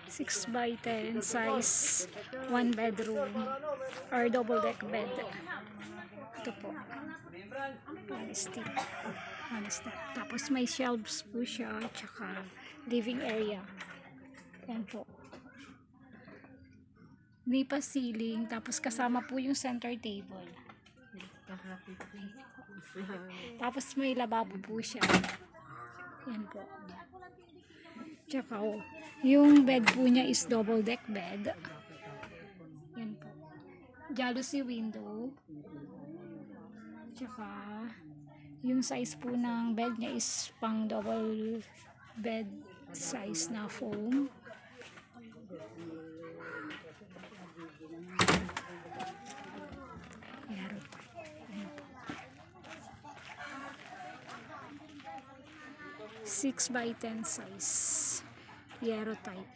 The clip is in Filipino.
6 by 10 size, 1 bedroom or double deck bed. Ito po. One step. Tapos may shelves po siya, tsaka living area. Yan po. Nipa ceiling, tapos kasama po yung center table. Tapos may lababo po siya. Yan po. Tsaka yung bed po niya is double deck bed. Yan po. Jalousie window. Tsaka yung size po ng bed niya is pang double bed size na foam. Ayan. 6 by 10 size, Yero type.